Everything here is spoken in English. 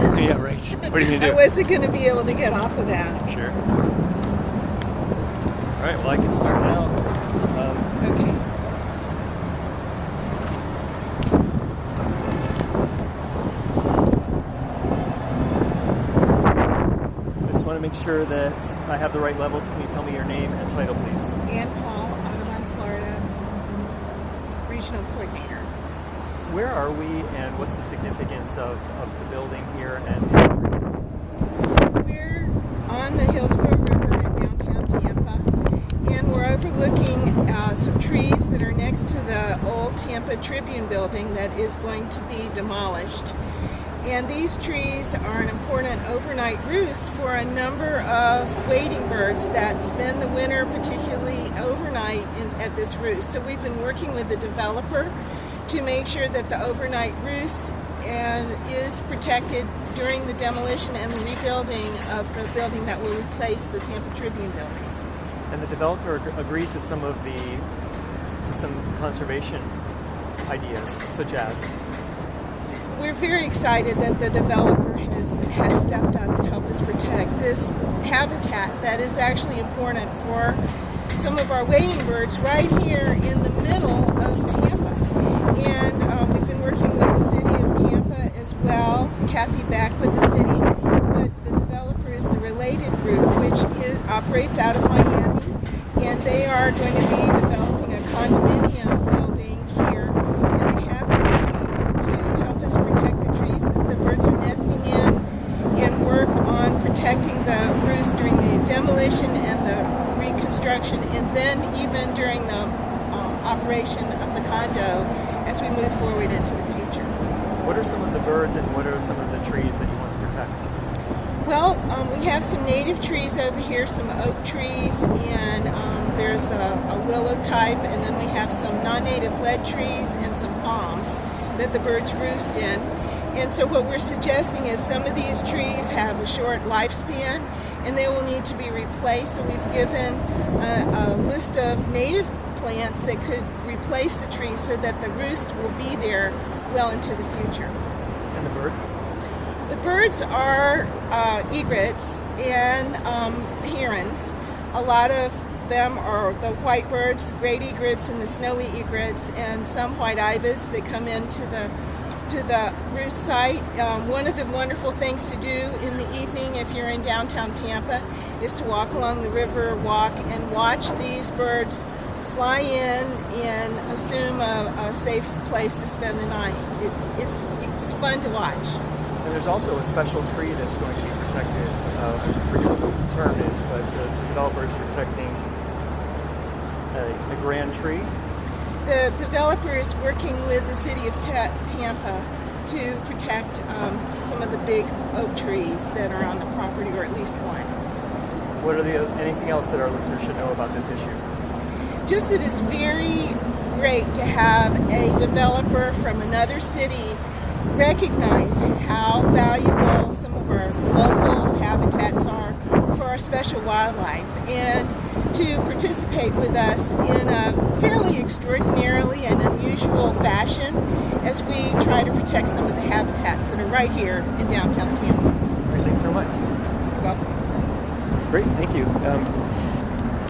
Yeah, right. What are you going to do? I wasn't going to be able to get off of that. Sure. All right, well, I can start now. Okay. I just want to make sure that I have the right levels. Can you tell me your name and title, please? Ann Paul, Audubon, Florida, Regional Coordinator. Where are we, and what's the significance of the building here and its trees? We're on the Hillsborough River in downtown Tampa, and we're overlooking some trees that are next to the old Tampa Tribune building that is going to be demolished. And these trees are an important overnight roost for a number of wading birds that spend the winter, particularly overnight, at this roost. So we've been working with the developer to make sure that the overnight roost is protected during the demolition and the rebuilding of the building that will replace the Tampa Tribune building. And the developer agreed to some conservation ideas, such as? We're very excited that the developer has stepped up to help us protect this habitat that is actually important for some of our wading birds right here in the middle of Tampa. And we've been working with the city of Tampa as well, Kathy back with the city, but the developer is the Related Group, which operates out of Miami, and they are going to be developing a condominium building here, and they have agreed to help us protect the trees that the birds are nesting in and work on protecting the roost during the demolition and the reconstruction, and then even during the operation of the condo as we move forward into the future. What are some of the birds and what are some of the trees that you want to protect? Well, we have some native trees over here, some oak trees, and there's a willow type, and then we have some non-native lead trees and some palms that the birds roost in. And so what we're suggesting is some of these trees have a short lifespan and they will need to be replaced. So we've given a list of native plants that could replace the trees so that the roost will be there well into the future. And the birds? The birds are egrets and herons. A lot of them are the white birds, the great egrets and the snowy egrets, and some white ibis that come into the roost site. One of the wonderful things to do in the evening if you're in downtown Tampa is to walk along the river walk and watch these birds fly in and assume a safe place to spend the night. It's fun to watch. And there's also a special tree that's going to be protected. I forget what the term is, but the developer is protecting a grand tree. The developer is working with the city of Tampa to protect some of the big oak trees that are on the property, or at least one. What are anything else that our listeners should know about this issue? Just that it's very great to have a developer from another city recognize how valuable some of our local habitats are for our special wildlife, and to participate with us in a fairly extraordinarily and unusual fashion as we try to protect some of the habitats that are right here in downtown Tampa. All right, thanks so much. You're welcome. Great, thank you.